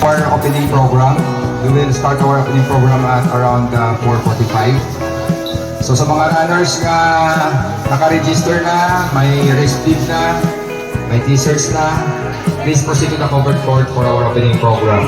our opening program. We will start our opening program at around 4:45. So sa mga runners na naka-register na, may receipt na, may t-shirts na, please proceed to the covered court for our opening program.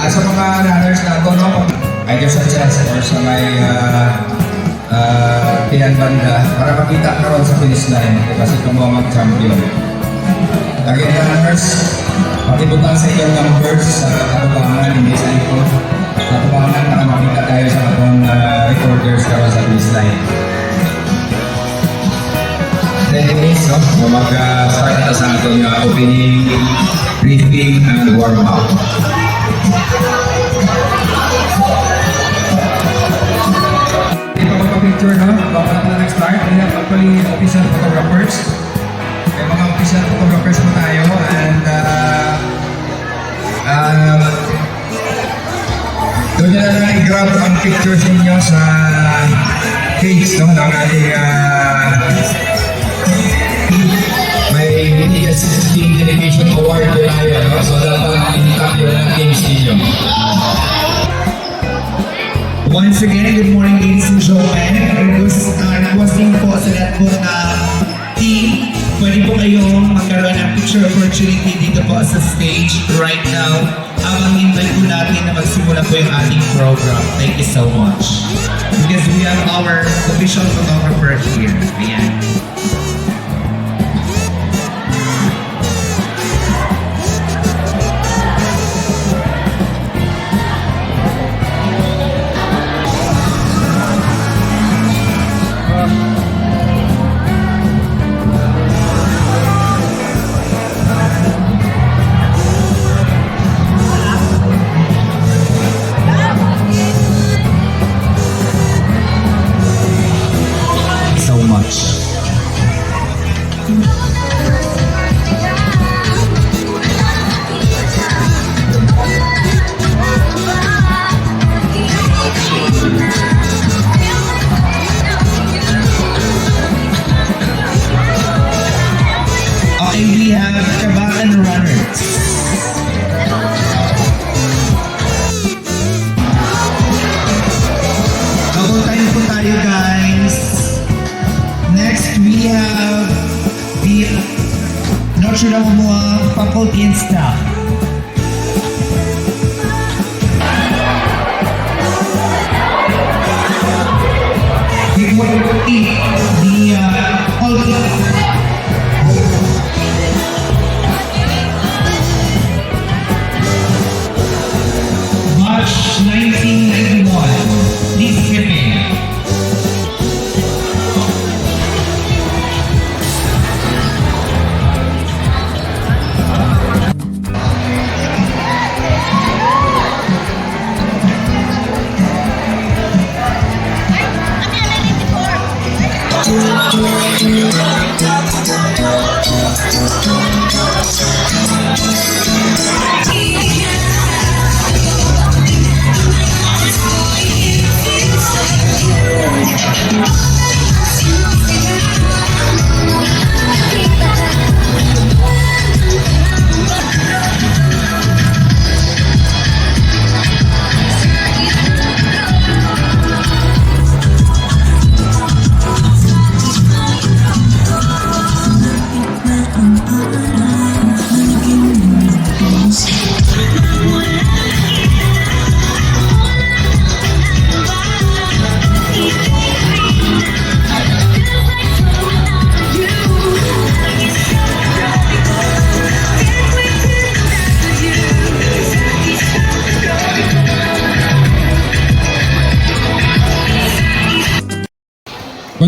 Sa mga runners na ito, no, ay sa chance or sa may pinanbanda para makita ka ron sa finish line kasi ito mo mag-champion. Lagi na runners, pakibutang sa iyong numbers sa katubangan, hindi sa ito. Katubangan para makita tayo sa atong recorders ka ron sa finish line. Anyways, no, mag-start na sa atong opening, briefing, and warm-up. Picture, no? Bago na nag-start, we have actually official photographers. May mga official photographers po tayo and doon nyo na lang i-grab ang pictures ninyo sa page, no? Ng ating may Binigay 16 Delegation Award po tayo, no? So dapat i-tap yun ang teams ninyo. Once again, good morning ladies and gentlemen. Requesting po sa lahat po na team, pwede po kayong magkaroon ng picture opportunity dito po sa stage right now. Habang invite po natin na magsimula po yung ating program. Thank you so much. Because we have our official photographer here. Ayan. We have Kabakan Runners. Double time po tayo guys. Next we have the Notre Dame faculty and staff. We will eat the March 1991, please skip in.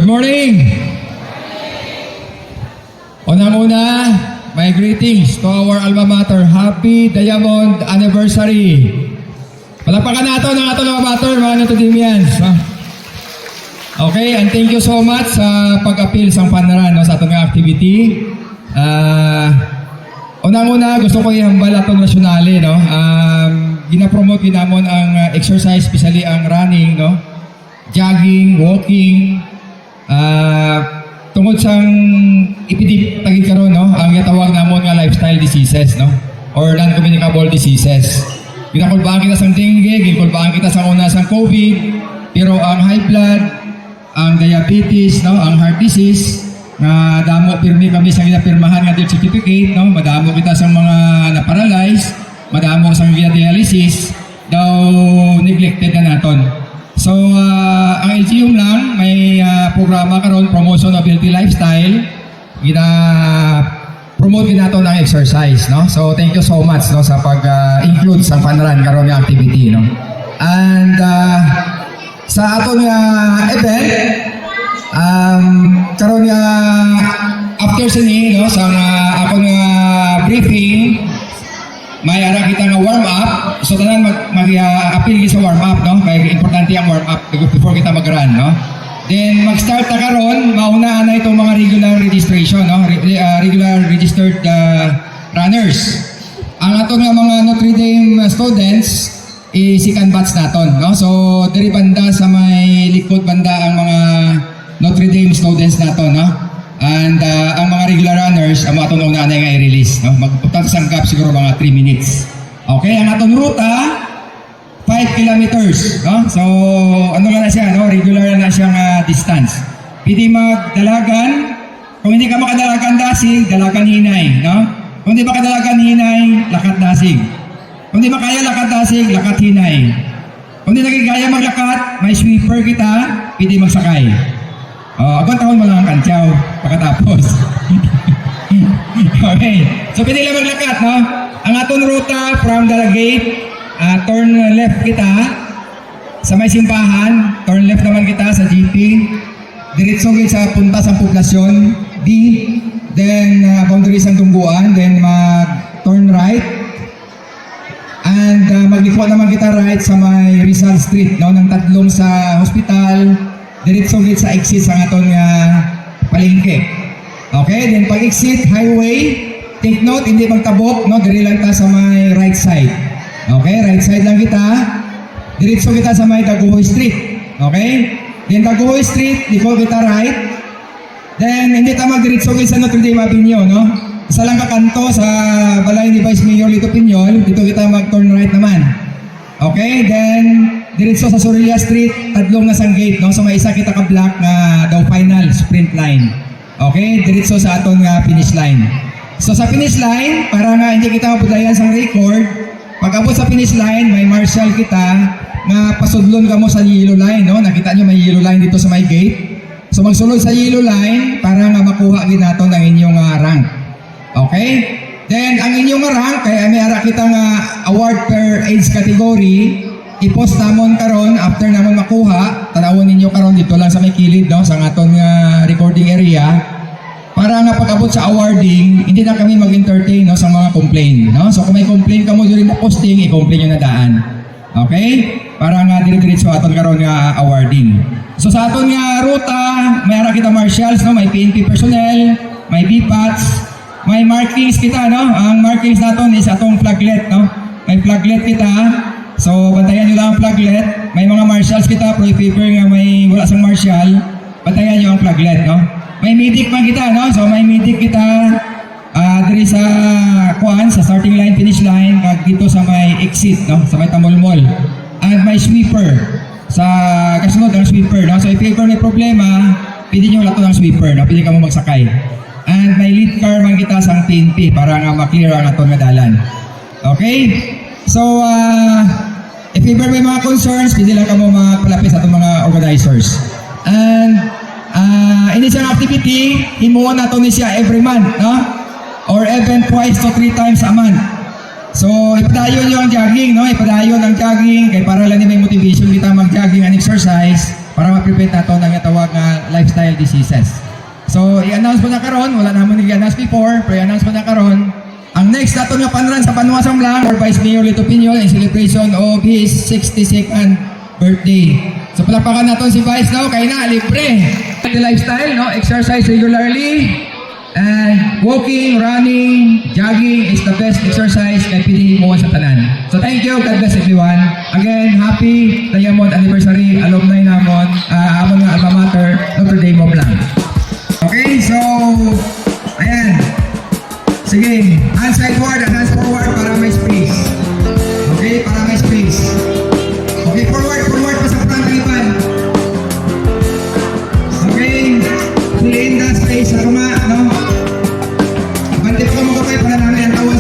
morning! Unang-una, my greetings to our alma mater. Happy Diamond Anniversary! Palakpakan nato ng ating alma mater, mga Notodimians. Okay, and thank you so much sa pag-appeal sa panran no, sa atong activity. Unang-una, gusto ko ihambal atong nasyonale. No? Ginapromote ginamon ang exercise, especially ang running, no? Jogging, walking, tungod sang ipidip tagid karon no ang gitawag namon nga lifestyle diseases no or non-communicable diseases. Ginakulbaan kita sang dengue, ginakulbaan kita sang una sang COVID, pero ang high blood, ang diabetes no, ang heart disease nga damo pirmi kami sa ginapirmahan nga death certificate no, madamo kita sang mga na-paralyze, madamo sang dialysis daw neglected na naton. So, ang LGU lang, may programa karon promotion of healthy lifestyle. Promote din nato ng exercise, no? So, thank you so much no sa pag-include sa panran karon nga activity, no? And sa atong event, karon nga after sini, no, sa akong briefing, may ara kita nga warm up. So tanan mag-appeal sa warm up no. Kaya importante ang warm up before kita mag-run no. Then mag-start ta karon, mauna na itong mga regular registration no, regular registered runners. Ang atong nga mga Notre Dame students second batch naton no. So diri banda sa may likod banda ang mga Notre Dame students naton no. And ang mga regular runners, ang mga itong una na nga i-release. No? Magpunta sa gap siguro mga 3 minutes. Okay, ang atong ruta, 5 kilometers. No? So, ano nga na siya, no? Regular na siyang distance. Pwede magdalagan. Kung hindi ka makadalagan dasig, dalagan hinay. No? Kung hindi makadalagan hinay, lakat dasig. Kung hindi makaya lakat dasig, lakat hinay. Kung hindi nagigaya maglakat, may sweeper kita, pwede magsakay. Agad taon mo lang ang kantyaw pagkatapos. Okay. So, pwede lang maglakat, no? Ang atong ruta from the gate, turn left kita sa may simbahan, turn left naman kita sa GP, diretso gate sa punta sa poblasyon, D, then boundary sa Tungguan, then mag-turn right, and magliko naman kita right sa may Rizal Street, no? Nang tatlong sa hospital, diretso gate sa exit sa aton nga palengke. Okay, then pag exit highway, take note hindi magtabok no, diri lang ta sa may right side. Okay, right side lang kita. Diretso kita sa may Daguhoy Street. Okay? Then Daguhoy Street, liko kita right. Then hindi ta magdiretso sa Notre Dame Avenue no. Isa lang ka kanto sa balay ni Vice Mayor Lito Piñol, dito kita mag-turn right naman. Okay, then diretso sa Sorilla Street, tatlong nasang gate, no? So may isa kita ka-block na daw final sprint line. Okay, diretso sa aton nga finish line. So sa finish line, para nga hindi kita mabudlayan sa record, pag abot sa finish line, may marshal kita nga pasudlon ka mo sa yellow line, no? Nakita nyo may yellow line dito sa may gate. So magsulod sa yellow line para nga makuha din nato ng inyong rank. Okay? Then ang inyong rank, kaya may ara kita nga award per age category, i-post namon karon after namon makuha, tanawon ninyo karon dito lang sa may kilid no, sa aton nga recording area, para nga pag-abot sa awarding, hindi na kami mag-entertain no, sa mga complaint. No? So kung may complaint ka mo during posting, i-complain nyo na daan. Okay? Para nga dire-diretso aton karon nga awarding. So sa aton nga ruta, may ara kita marshals, no? May PNP personnel, may BPATs, may markings kita, no? Ang markings naton is atong flaglet, no? May flaglet kita. So, bantayan nyo lang ang flaglet. May mga marshals kita, pro paper nga may wala sang marshal. Bantayan nyo ang flaglet, no? May medic man kita, no? So, may medic kita diri sa kuan, sa starting line, finish line, kag dito sa may exit, no? Sa may Tamolmol. At may sweeper. Sa kasunod ang sweeper, no? So, if ever may problema, pwede nyo lato ng sweeper, no? Pwede ka mo magsakay. And may lead car man kita sa PNP para nga maklear ang aton nga dalan. Okay? So, if ever may mga concerns, pwede lang ka mo magpalapit sa itong mga organizers. And, ini siyang activity, himuon nato ni siya every month, no? Or even twice to 3 times a month. So, ipadayon nyo ang jogging, no? Ipadayon ang jogging, kaya para lang may motivation kita mag-jogging and exercise. para ma-prevent nato ng tawag nga lifestyle diseases. So, i-announce po na karon, wala naman nag-announce before, pero i-announce po na karon. Ang next nato nga panran sa Panuasang Lang for Vice Mayor Lito Piñol in celebration of his 62nd birthday. So, palapakan nato si Vice now, kaya na, libre. The lifestyle, no? Exercise regularly, and walking, running, jogging is the best exercise na pwede mo sa tanan. So, thank you, God bless everyone. Again, happy Diamond Anniversary, alumni namon, amon nga alma mater, Notre Dame of Lang. Okay, so, ayan. Sige, hands sideward and hands forward para may space. Okay, para may space. Okay, forward pa sa front ribbon. Okay, clean the space sa tuma, no? Bandit ko mo kayo para namin ang tawa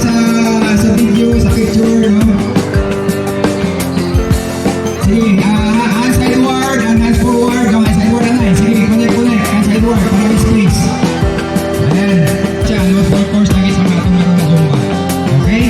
sa video, sa picture, no? Sige, hands sideward and hands forward. No, hands sideward na. Sige, connect. Hands sideward para may space. Ayan. Siya, no? Of course, lagi sa mga tumaro na Zumba. Okay?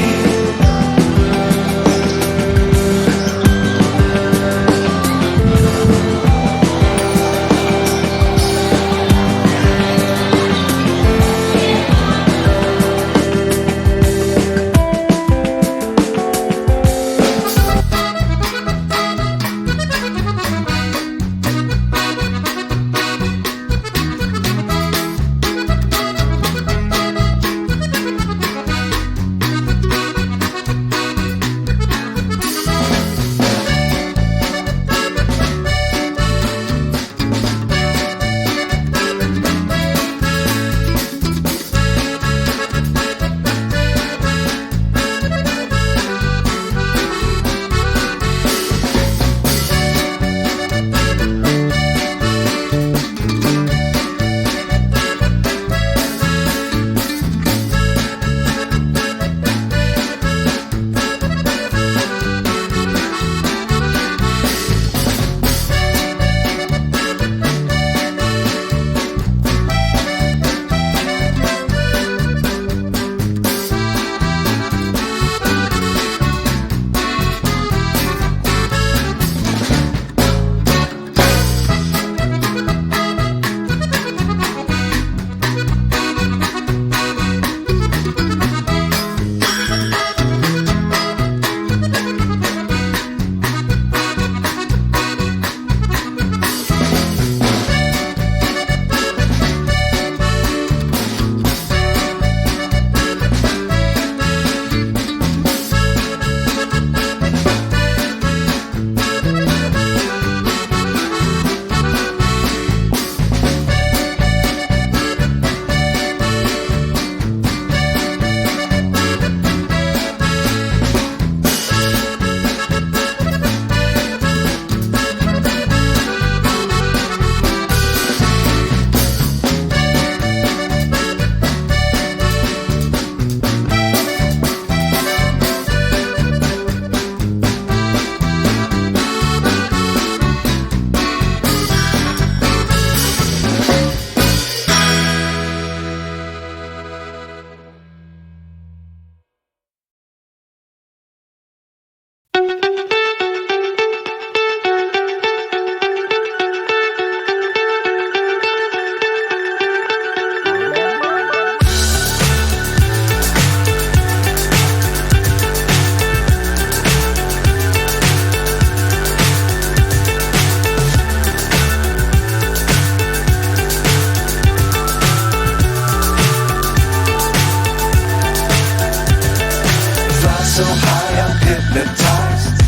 so high I'm hypnotized.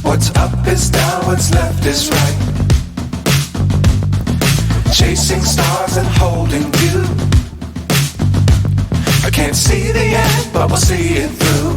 What's up is down, what's left is right. Chasing stars and holding you. I can't see the end, but we'll see it through.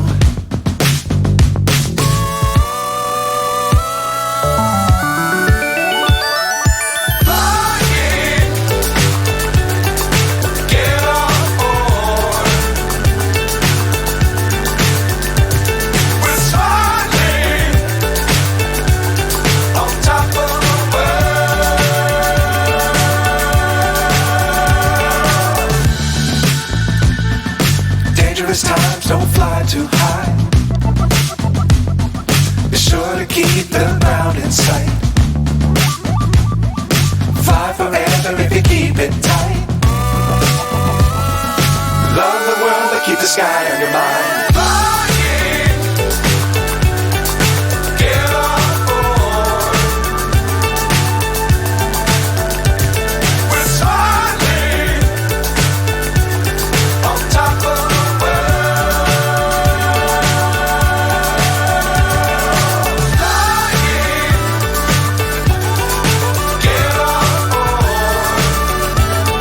Times don't fly too high. Be sure to keep the ground in sight. fly forever if you keep it tight. Love the world, but keep the sky on your mind. Flying, get on board. We're soaring on top of the world. Flying, get on board.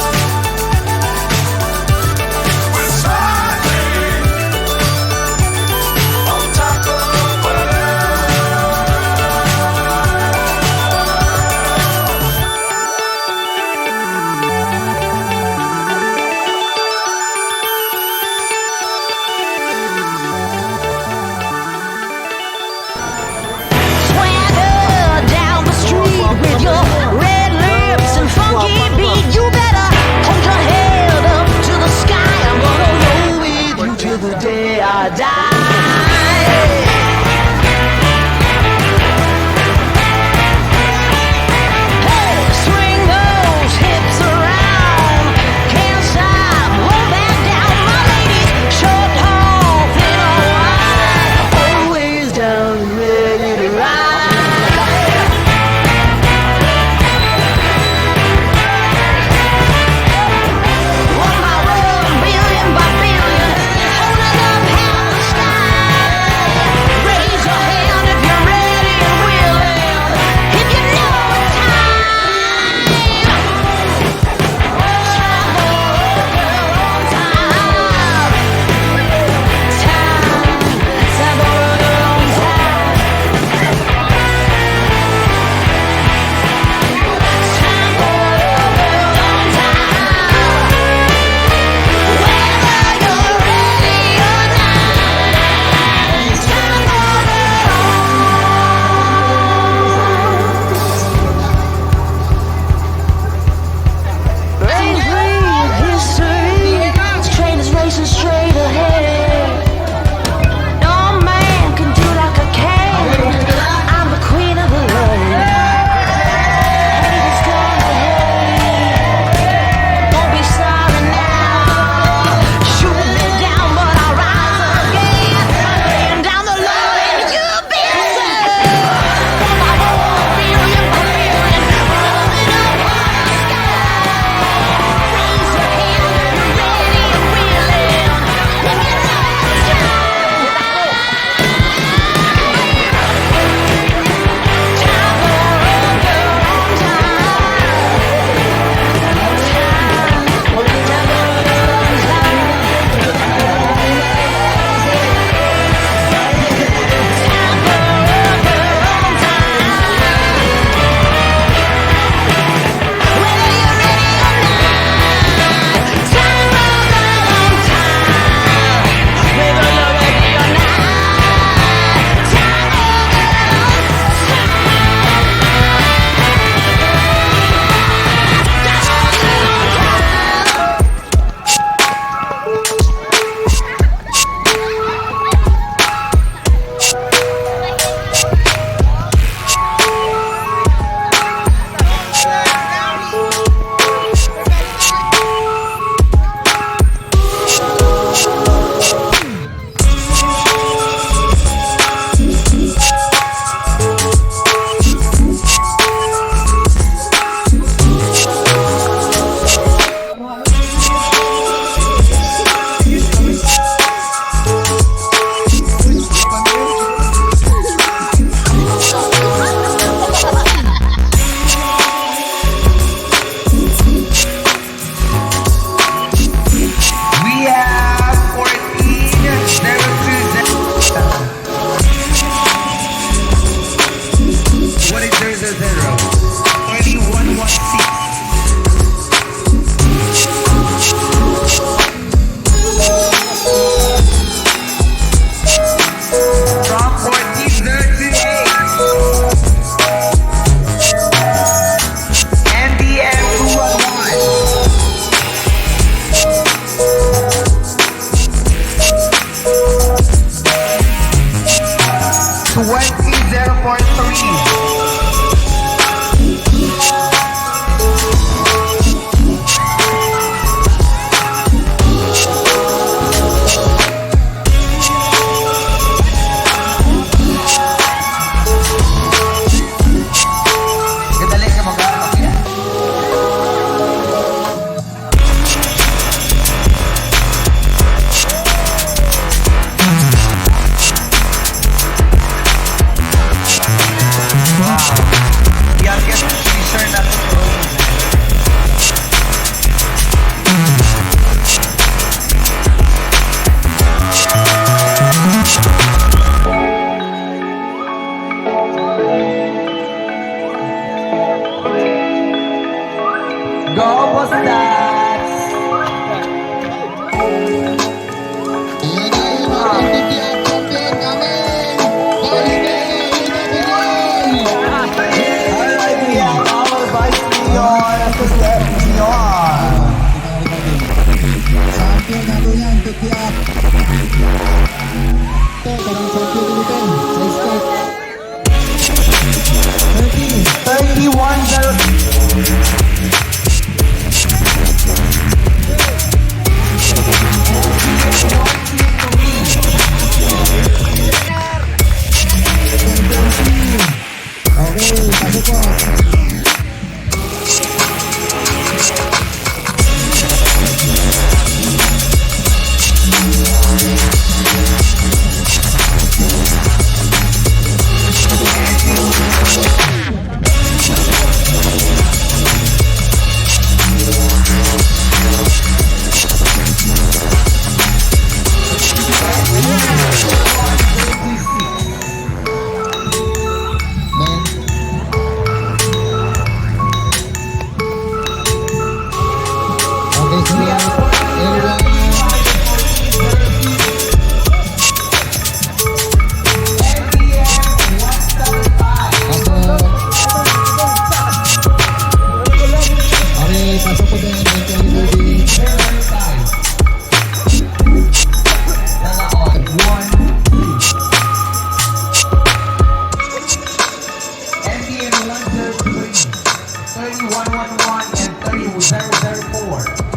Okay, pasok po din. NTM 3111 and 3004.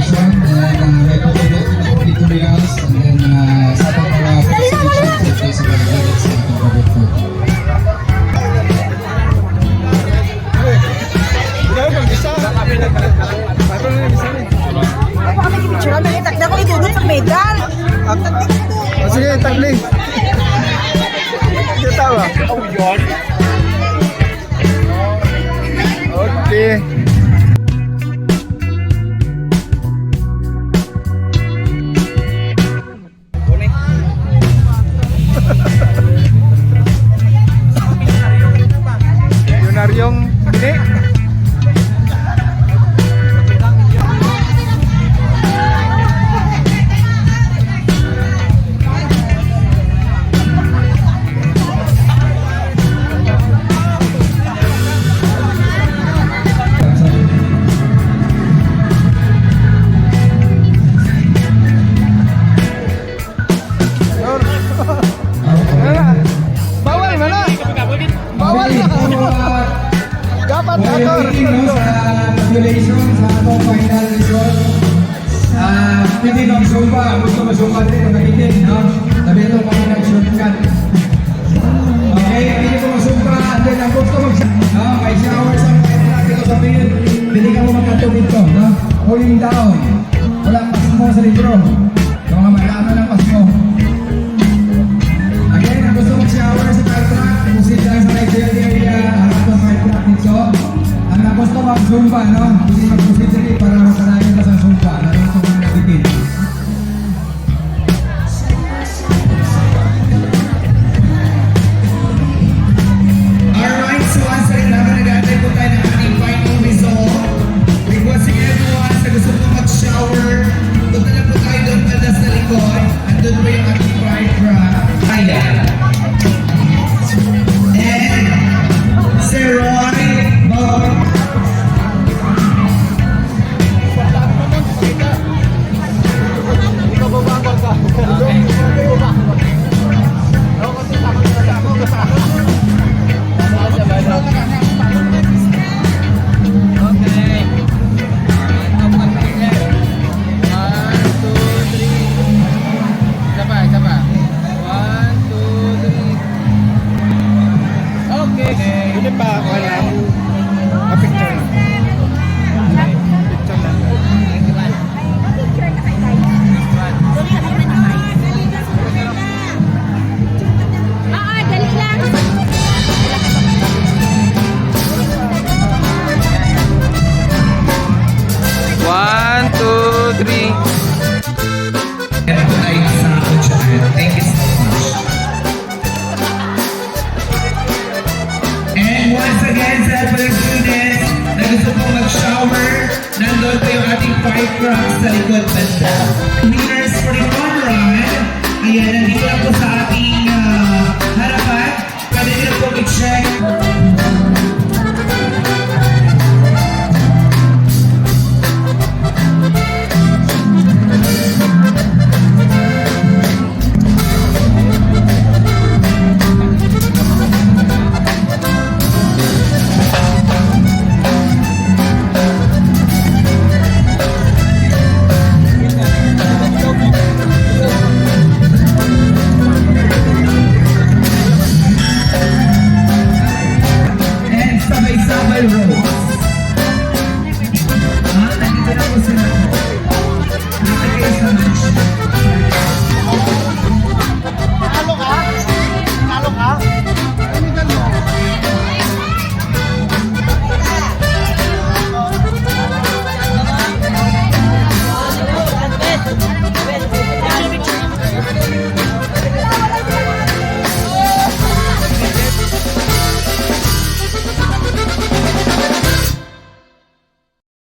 celebration. And may tutorials and then sa atong mga participation sa pagkalit sa atong Robert Food. Ako kami kipicturean, nangitak na ako itudot sa medal. Sige, tagli. Hindi tawa. Oh, yun. Okay. Yunaryong ini. Bawal mana? Bawal na. Dapat ator. Sa population, sa atong final result. Pwede kang sumpa, gusto mo sumpa din, nakikin, no? Sabi ito, kami nag-shortcut. Okay, pwede ko masumpa, and then ang gusto no? May shower sa mga natin ko sabihin, pwede ka mo magkatubig to, no? Cooling down. Walang pasmo sa libro. Yung mga malaman ng pasmo. Again, ang gusto mag-shower sa fire truck, pusit lang sa right area, ang atong fire truck dito. Ang gusto mag-zumba, no? Hindi mag-pusit dito para masarayan ka sa zumba. Lalo ito kung nabitin. Alright, so once again, habang nag-aantay po tayo ng ating final result, requesting everyone sa gusto po mag-shower, punta na po tayo doon pala sa likod. Andun po yung ating fire truck. Ayan. And, Sir Roy, Bob, Ini pa wala. Picture. Picture lang. Dali lang. One, two, three. and po tayo sa ako dyan. Thank you so much. And once again, sa ating students na gusto pong mag-shower, nandun po yung ating fire truck sa likod banda. Winners for the fun run, ayan, nandito lang po sa ating harapan. Pwede nyo po i-check. And sabay-sabay roll.